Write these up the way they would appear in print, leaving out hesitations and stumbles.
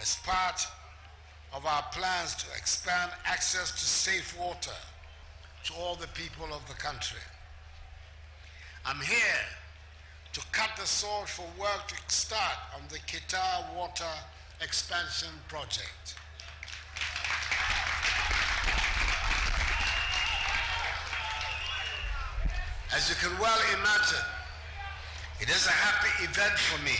as part of our plans to expand access to safe water to all the people of the country. I'm here to cut the sword for work to start on the Keta water expansion project. As you can well imagine, it is a happy event for me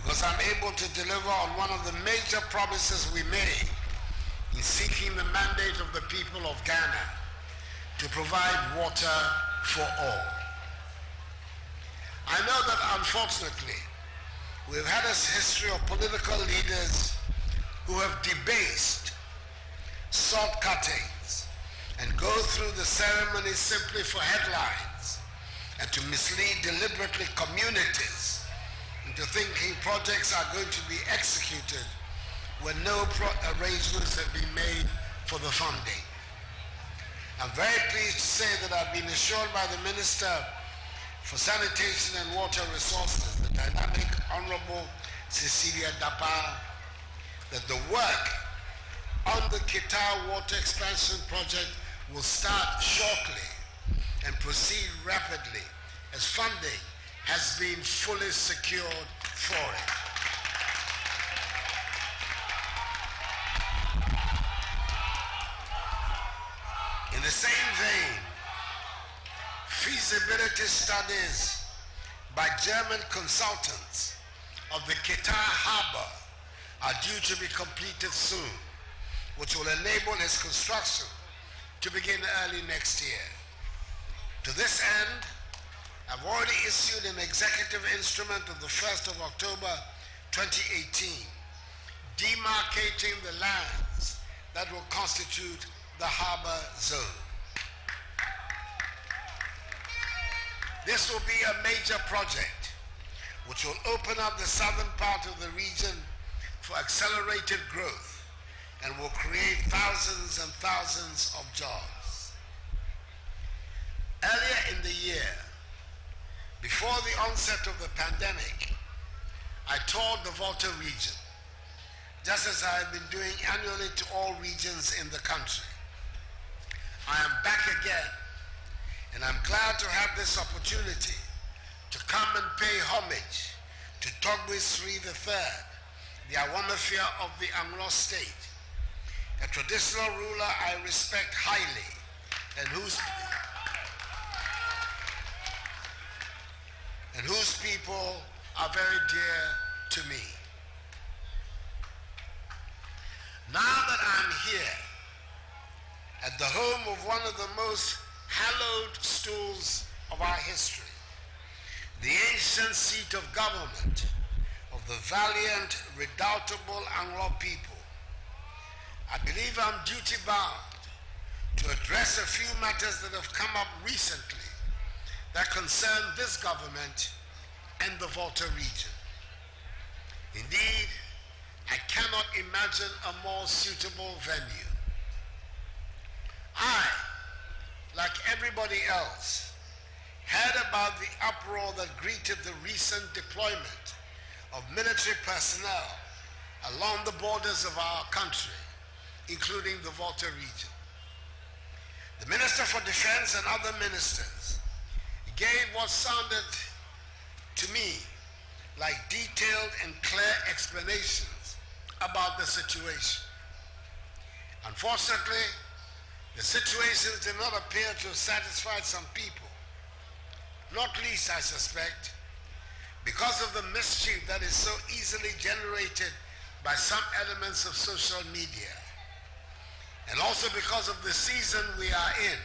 because I'm able to deliver on one of the major promises we made in seeking the mandate of the people of Ghana to provide water for all. I know that unfortunately, we've had a history of political leaders who have debased sword cuttings and go through the ceremony simply for headlines and to mislead deliberately communities into thinking projects are going to be executed when no arrangements have been made for the funding. I'm very pleased to say that I've been assured by the Minister for Sanitation and Water Resources, the dynamic Honorable Cecilia Dapa, that the work on the Keta water expansion project will start shortly and proceed rapidly as funding has been fully secured for it. In the same vein, feasibility studies by German consultants of the Keta harbor are due to be completed soon, which will enable its construction to begin early next year. To this end, I've already issued an executive instrument of the 1st of October 2018, demarcating the lands that will constitute the harbor zone. This will be a major project which will open up the southern part of the region for accelerated growth and will create thousands and thousands of jobs. Earlier in the year, before the onset of the pandemic, I toured the Volta region, just as I have been doing annually to all regions in the country. I am back again, and I'm glad to have this opportunity to come and pay homage to Togbe Sri III, the Awamafia of the Anlo state, a traditional ruler I respect highly and whose people are very dear to me. Now that I'm here at the home of one of the most hallowed stools of our history, the ancient seat of government of the valiant, redoubtable Anlo people, I believe I'm duty-bound to address a few matters that have come up recently that concern this government and the Volta region. Indeed, I cannot imagine a more suitable venue. I, like everybody else, heard about the uproar that greeted the recent deployment of military personnel along the borders of our country, including the Volta region. The Minister for Defense and other ministers gave what sounded to me like detailed and clear explanations about the situation. Unfortunately, the situations did not appear to have satisfied some people, not least, I suspect, because of the mischief that is so easily generated by some elements of social media, and also because of the season we are in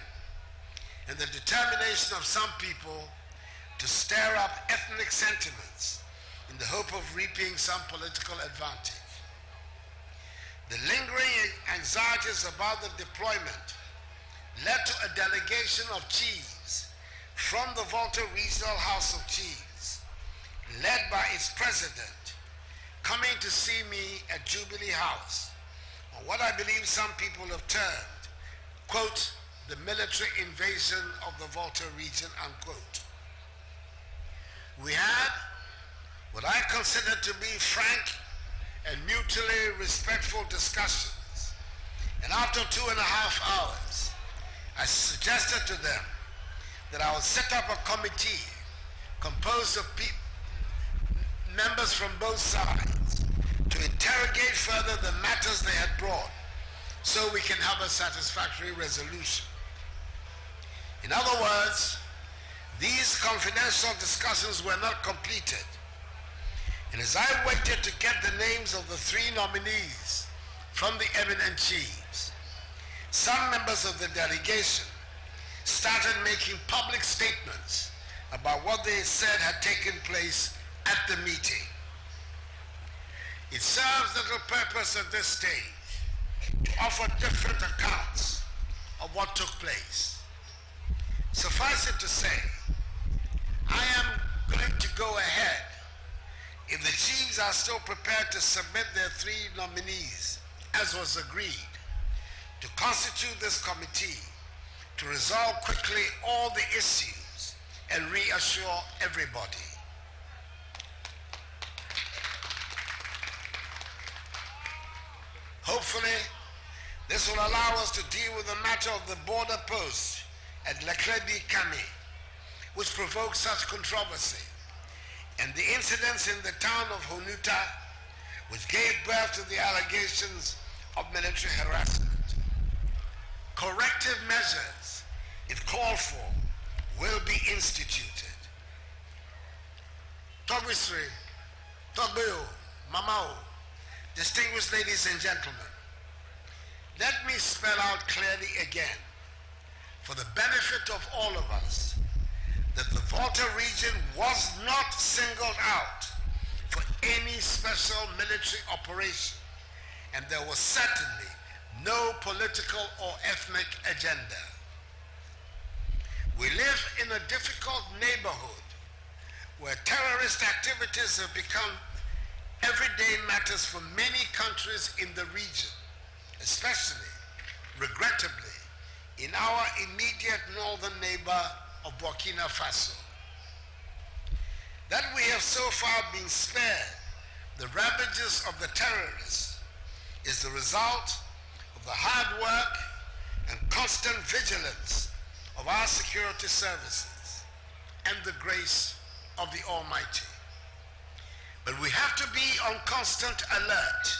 and the determination of some people to stir up ethnic sentiments in the hope of reaping some political advantage. The lingering anxieties about the deployment led to a delegation of chiefs from the Volta Regional House of Chiefs, led by its president, coming to see me at Jubilee House on what I believe some people have termed, quote, the military invasion of the Volta region, unquote. We had what I consider to be frank and mutually respectful discussions. And after 2.5 hours, I suggested to them that I would set up a committee composed of members from both sides to interrogate further the matters they had brought so we can have a satisfactory resolution. In other words, these confidential discussions were not completed. And as I waited to get the names of the 3 nominees from the eminent chiefs, some members of the delegation started making public statements about what they said had taken place at the meeting. It serves little purpose at this stage to offer different accounts of what took place. Suffice it to say, I am going to go ahead if the chiefs are still prepared to submit their 3 nominees, as was agreed, to constitute this committee to resolve quickly all the issues and reassure everybody. Hopefully, this will allow us to deal with the matter of the border post at Leklebi-Kame, which provoked such controversy, and the incidents in the town of Honuta, which gave birth to the allegations of military harassment. Corrective measures, if called for, will be instituted. Togwisri, Togbeo, Mamao, distinguished ladies and gentlemen, let me spell out clearly again, for the benefit of all of us, that the Volta region was not singled out for any special military operation, and there was certainly no political or ethnic agenda. We live in a difficult neighborhood where terrorist activities have become everyday matters for many countries in the region, especially, regrettably, in our immediate northern neighbor of Burkina Faso. That we have so far been spared the ravages of the terrorists is the result of the hard work and constant vigilance of our security services and the grace of the Almighty. But we have to be on constant alert,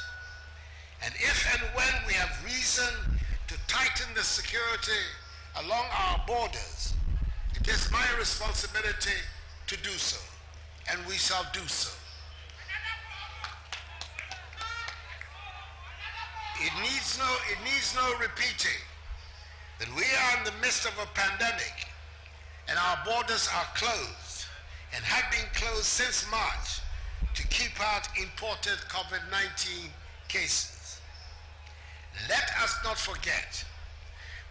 and if and when we have reason to tighten the security along our borders, it is my responsibility to do so, and we shall do so. It needs no repeating that we are in the midst of a pandemic and our borders are closed and have been closed since March to keep out imported COVID-19 cases. Let us not forget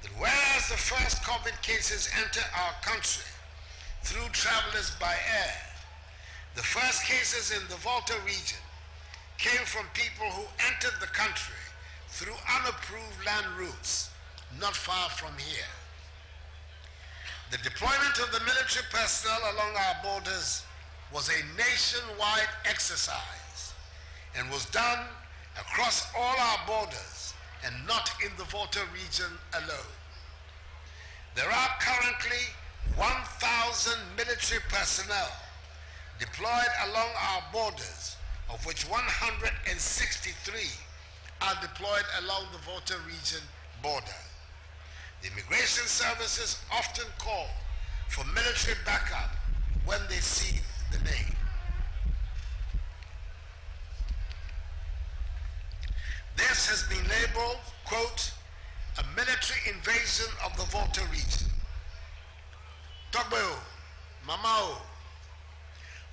that whereas the first COVID cases enter our country through travelers by air, the first cases in the Volta region came from people who entered the country through unapproved land routes not far from here. The deployment of the military personnel along our borders was a nationwide exercise and was done across all our borders and not in the Volta region alone. There are currently 1,000 military personnel deployed along our borders, of which 163 are deployed along the Volta region border. The immigration services often call for military backup when they see the name. This has been labeled, quote, a military invasion of the Volta region. Togbeo, Mamao,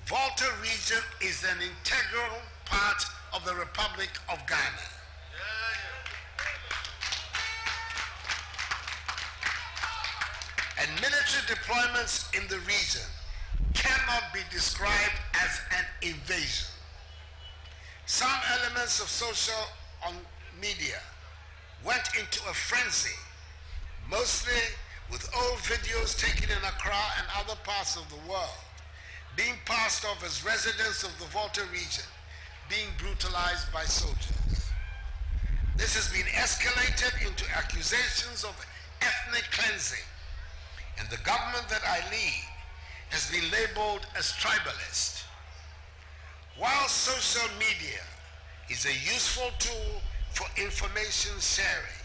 Volta region is an integral part of the Republic of Ghana. And military deployments in the region cannot be described as an invasion. Some elements of social media went into a frenzy, mostly with old videos taken in Accra and other parts of the world, being passed off as residents of the Volta region, being brutalized by soldiers. This has been escalated into accusations of ethnic cleansing, and the government that I lead has been labeled as tribalist. While social media is a useful tool for information sharing,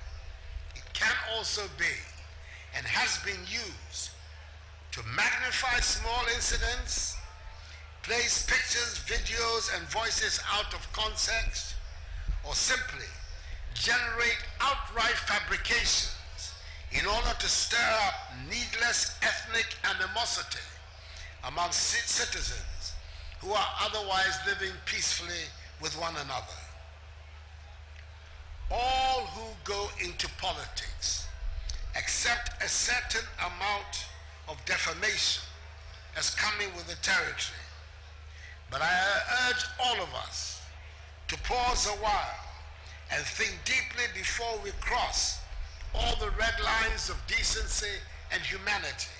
it can also be and has been used to magnify small incidents, place pictures, videos, and voices out of context, or simply generate outright fabrications in order to stir up needless ethnic animosity among citizens who are otherwise living peacefully with one another. All who go into politics accept a certain amount of defamation as coming with the territory. But I urge all of us to pause a while and think deeply before we cross all the red lines of decency and humanity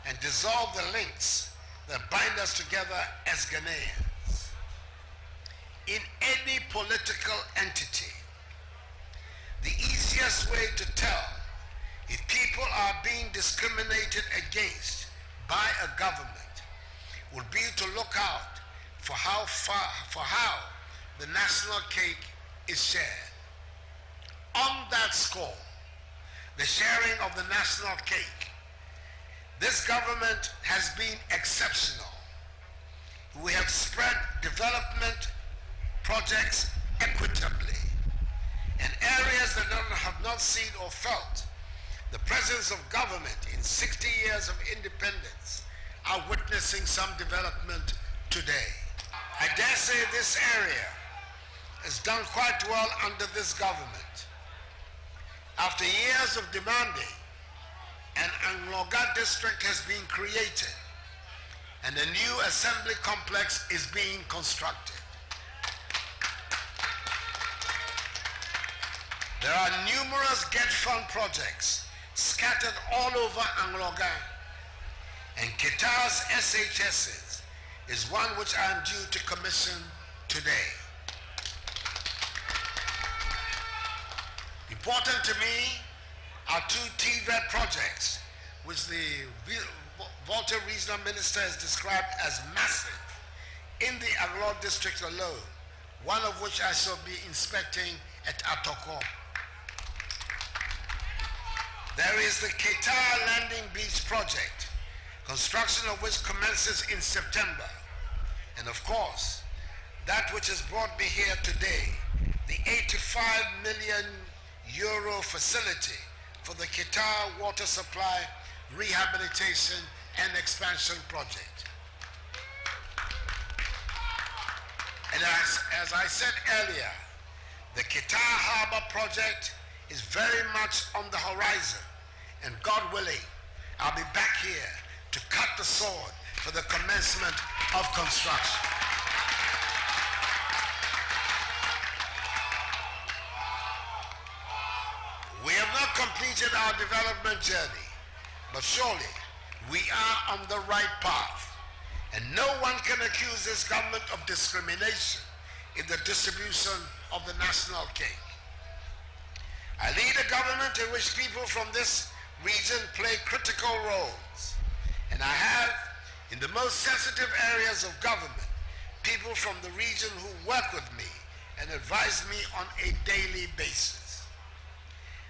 and dissolve the links that bind us together as Ghanaians. In any political entity, the easiest way to tell if people are being discriminated against by a government would be to look out for how the national cake is shared. On that score, the sharing of the national cake, this government has been exceptional. We have spread development projects equitably, and areas that have not seen or felt the presence of government in 60 years of independence are witnessing some development today. I dare say this area has done quite well under this government. After years of demanding, an Anlo district has been created and a new assembly complex is being constructed. There are numerous GET fund projects scattered all over Anloga, and Keta's SHSs is one which I am due to commission today. Important to me are two TVET projects, which the Volta Regional Minister has described as massive in the Anlo district alone, one of which I shall be inspecting at Atoko. There is the Keta Landing Beach project, construction of which commences in September. And of course, that which has brought me here today, the 85 million euro facility for the Keta water supply rehabilitation and expansion project. And as I said earlier, the Keta Harbor project is very much on the horizon, and God willing, I'll be back here to cut the sword for the commencement of construction. We have not completed our development journey, but surely we are on the right path, and no one can accuse this government of discrimination in the distribution of the national cake. I lead a government in which people from this region play critical roles, and I have, in the most sensitive areas of government, people from the region who work with me and advise me on a daily basis.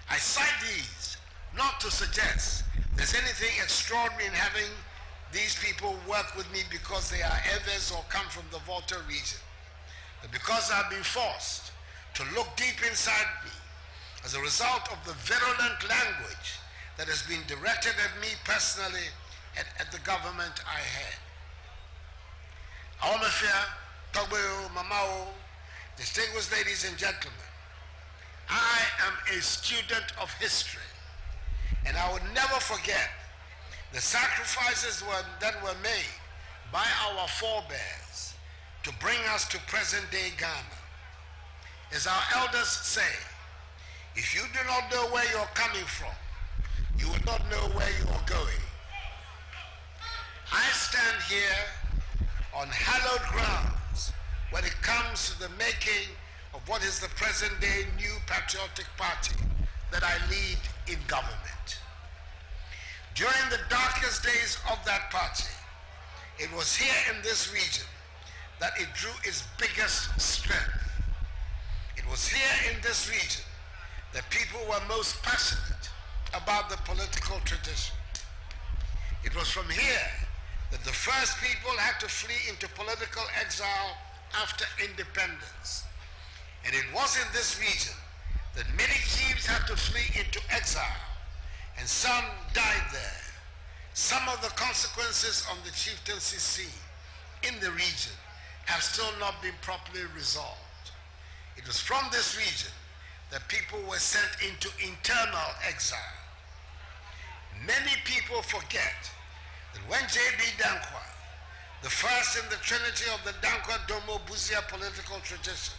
I cite these not to suggest there's anything extraordinary in having these people work with me because they are others or come from the Volta region, but because I've been forced to look deep inside me as a result of the virulent language that has been directed at me personally and at the government I had. Awamafia, Togboyo, Mamao, distinguished ladies and gentlemen, I am a student of history, and I would never forget the sacrifices that were made by our forebears to bring us to present-day Ghana. As our elders say, if you do not know where you're coming from, you will not know where you are going. I stand here on hallowed grounds when it comes to the making of what is the present-day New Patriotic Party that I lead in government. During the darkest days of that party, it was here in this region that it drew its biggest strength. It was here in this region that people were most passionate about the political tradition. It was from here that the first people had to flee into political exile after independence. And it was in this region that many chiefs had to flee into exile, and some died there. Some of the consequences of the chieftaincy scene in the region have still not been properly resolved. It was from this region that people were sent into internal exile. Many people forget that when J.B. Dankwa, the first in the trinity of the Dankwa Domo Buzia political tradition,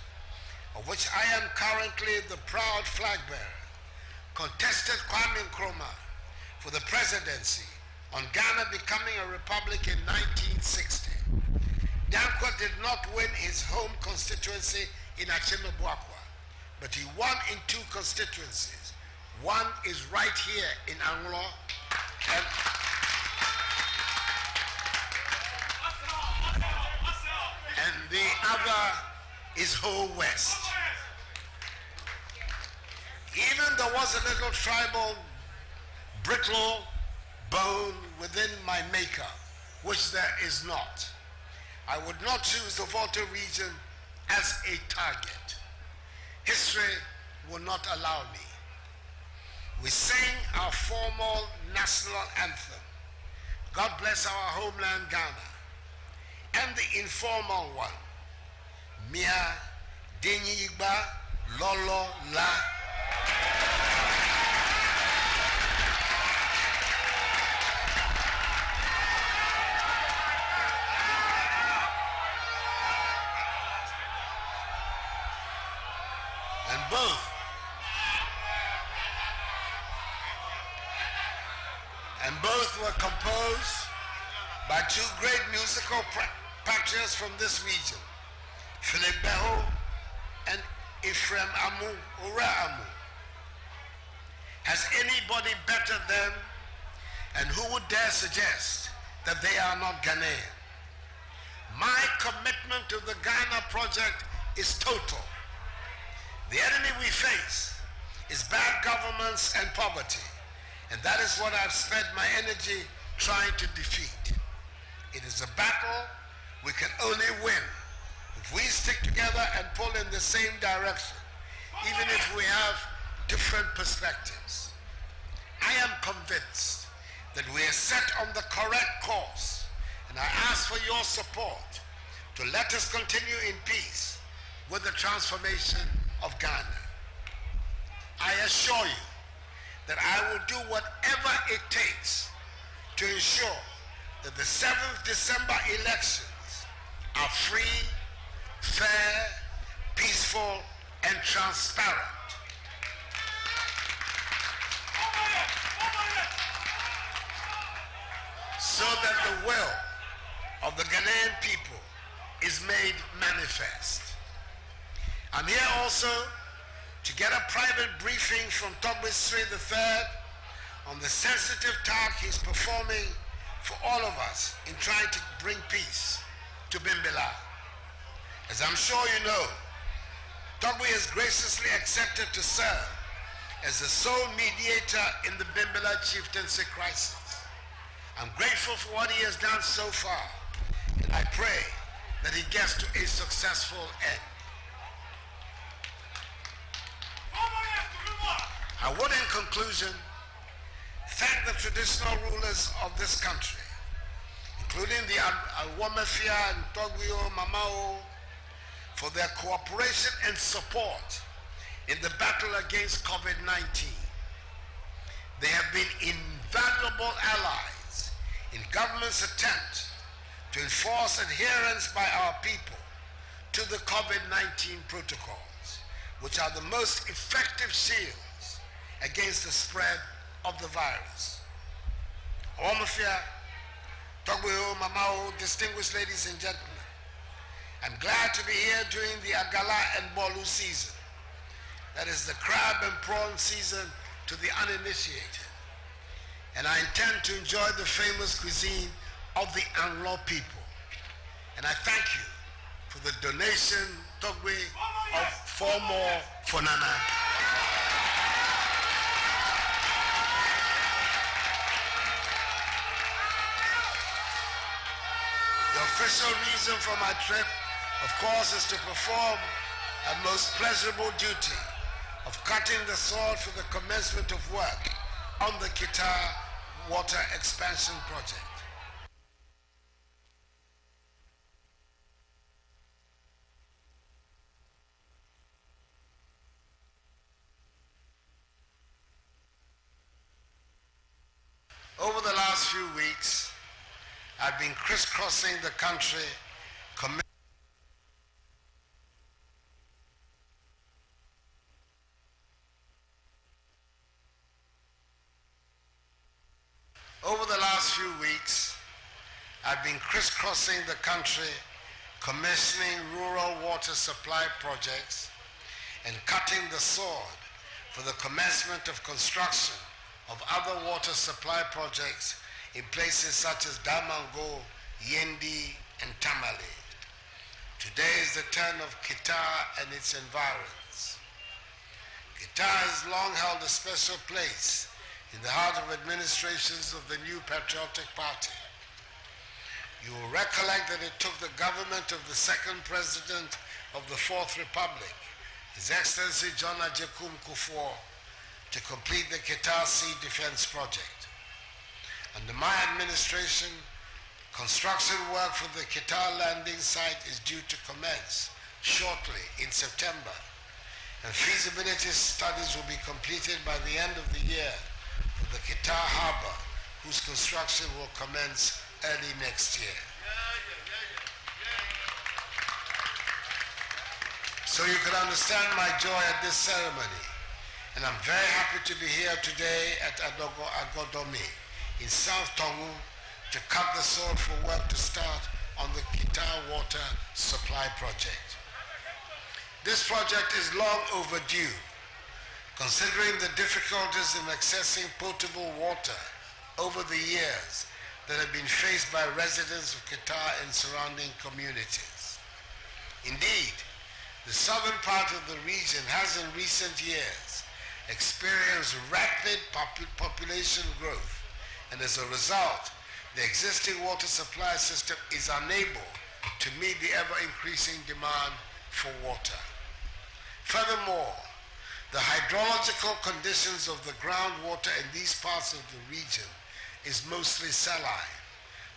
of which I am currently the proud flag bearer, contested Kwame Nkrumah for the presidency on Ghana becoming a republic in 1960. Dankwa did not win his home constituency in Achimabwakwa, but he won in 2 constituencies. One is right here in Anlo, and the other is Ho West. Even there was a little tribal brittle bone within my maker, which there is not. I would not choose the Volta region as a target. History will not allow me. We sing our formal national anthem, God bless our homeland Ghana, and the informal one, Mia Denyiba Lolo La. And both were composed by 2 great musical patriots from this region, Philip Beho and Ephraim Amu, Ura Amu. Has anybody bettered them? And who would dare suggest that they are not Ghanaian? My commitment to the Ghana project is total. The enemy we face is bad governance and poverty, and that is what I've spent my energy trying to defeat. It is a battle we can only win if we stick together and pull in the same direction, even if we have different perspectives. I am convinced that we are set on the correct course, and I ask for your support to let us continue in peace with the transformation of Ghana. I assure you that I will do whatever it takes to ensure that the 7th December elections are free, fair, peaceful, and transparent. So that the will of the Ghanaian people is made manifest. I'm here also to get a private briefing from Togbe Sri III on the sensitive task he's performing for all of us in trying to bring peace to Bimbila. As I'm sure you know, Togbe has graciously accepted to serve as the sole mediator in the Bimbila chieftaincy crisis. I'm grateful for what he has done so far, and I pray that he gets to a successful end. I would, in conclusion, thank the traditional rulers of this country, including the Awamafia and Togwio Mamao, for their cooperation and support in the battle against COVID-19. They have been invaluable allies in government's attempt to enforce adherence by our people to the COVID-19 protocols, which are the most effective shields against the spread of the virus. Omafia, Togweo, Mamao, distinguished ladies and gentlemen, I'm glad to be here during the Agala and Bolu season. That is the crab and prawn season to the uninitiated. And I intend to enjoy the famous cuisine of the Anlo people. And I thank you for the donation, Togwe, of 4 more for Nana. The official reason for my trip, of course, is to perform a most pleasurable duty of cutting the soil for the commencement of work on the Keta water expansion project. Over the last few weeks, I've been crisscrossing the country commissioning rural water supply projects and cutting the sword for the commencement of construction of other water supply projects in places such as Damango, Yendi, and Tamale. Today is the turn of Keta and its environs. Keta has long held a special place in the heart of administrations of the new patriotic party. You will recollect that it took the government of the second president of the Fourth Republic, His Excellency John Ajekum Kufuor, to complete the Keta Sea Defense Project. Under my administration, construction work for the Keta landing site is due to commence shortly in September, and feasibility studies will be completed by the end of the year for the Keta Harbor, whose construction will commence early next year. So you can understand my joy at this ceremony, and I'm very happy to be here today at Agodomi in South Tongu to cut the sword for work to start on the Keta water supply project. This project is long overdue, considering the difficulties in accessing potable water over the years that have been faced by residents of Keta and surrounding communities. Indeed, the southern part of the region has in recent years experienced rapid population growth, and as a result, the existing water supply system is unable to meet the ever-increasing demand for water. Furthermore, the hydrological conditions of the groundwater in these parts of the region is mostly saline,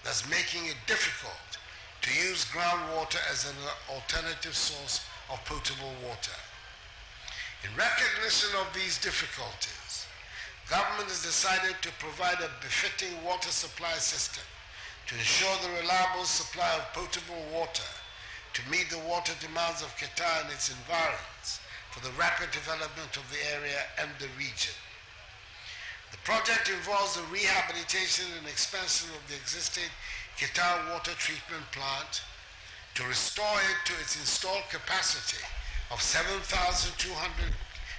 thus making it difficult to use groundwater as an alternative source of potable water. In recognition of these difficulties, government has decided to provide a befitting water supply system to ensure the reliable supply of potable water to meet the water demands of Keta and its environs for the rapid development of the area and the region. The project involves the rehabilitation and expansion of the existing Keta water treatment plant to restore it to its installed capacity of 7,200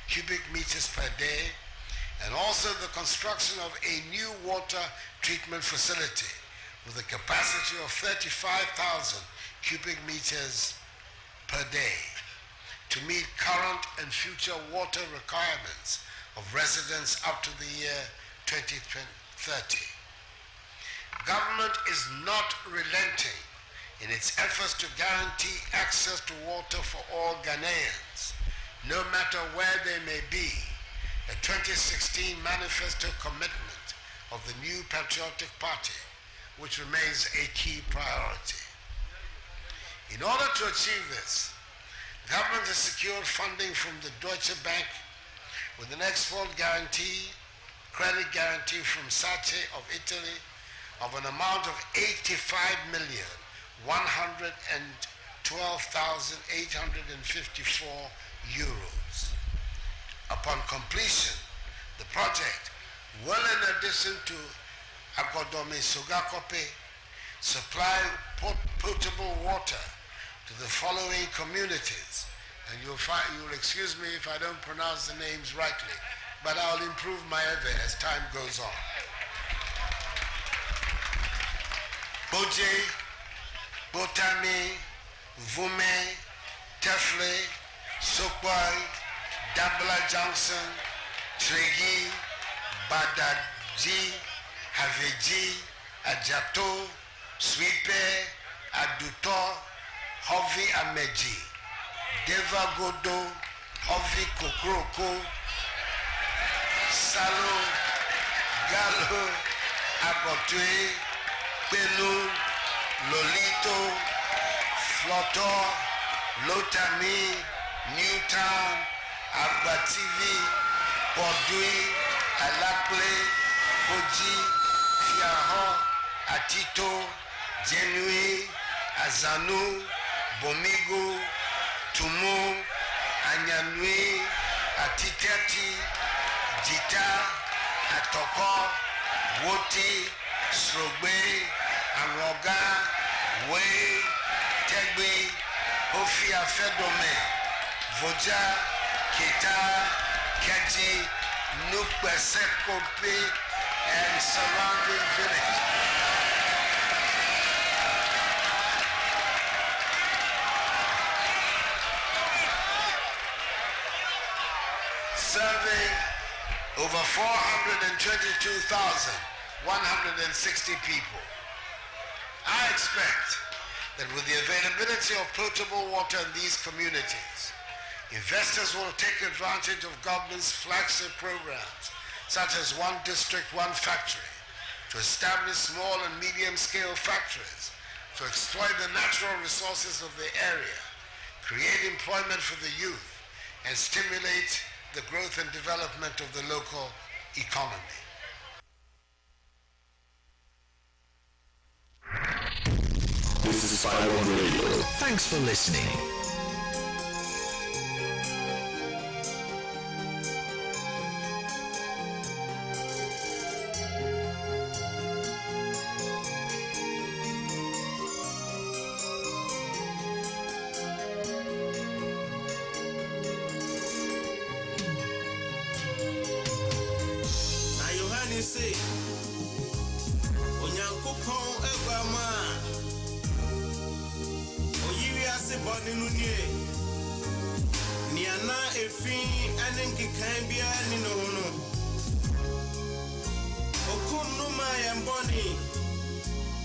cubic meters per day, and also the construction of a new water treatment facility with a capacity of 35,000 cubic meters per day to meet current and future water requirements of residents up to the year 2030. Government is not relenting in its efforts to guarantee access to water for all Ghanaians, no matter where they may be, a 2016 manifesto commitment of the new patriotic party, which remains a key priority. In order to achieve this, government has secured funding from the Deutsche Bank with an export guarantee, credit guarantee from SACE of Italy of an amount of 85,112,854 euros. Upon completion, the project will, in addition to Agodomi Sugakope, supply potable water to the following communities. And you'll excuse me if I don't pronounce the names rightly, but I'll improve my effort as time goes on. Boje, Botami, Vume, Tefle, Sokwai, Dabla Johnson, Tregi, Badaji, Haveji, Ajato, Swipe, Aduto, Hovi Ameji, Deva Godo, Hovi Kokroko, Salo, Galo, Agotwe, Belu, Lolito, Floto, Lotami, Newtown, Abativi, Bordui, Alakle, Koji, Fiaho, Atito, Genui, Azanu, Bomigo, Tumu, Anyanui, Atitati, Jita, Atoko, Woti, Srogbe, Amoga, Wei, Tegbe, Ofia Fedome, Voja, Keta, Keji, Nukwesekope, and surrounding village. Serving over 422,160 people. I expect that with the availability of potable water in these communities, investors will take advantage of government's flagship programs, such as One District, One Factory, to establish small and medium-scale factories to exploit the natural resources of the area, create employment for the youth, and stimulate the growth and development of the local economy. This is 5 Radio. Thanks for listening. Say, Onyankopon Ebama, Oyiri ase body no nie, Niana efin anenke kan bia ni no no, Okum no ma yamboni.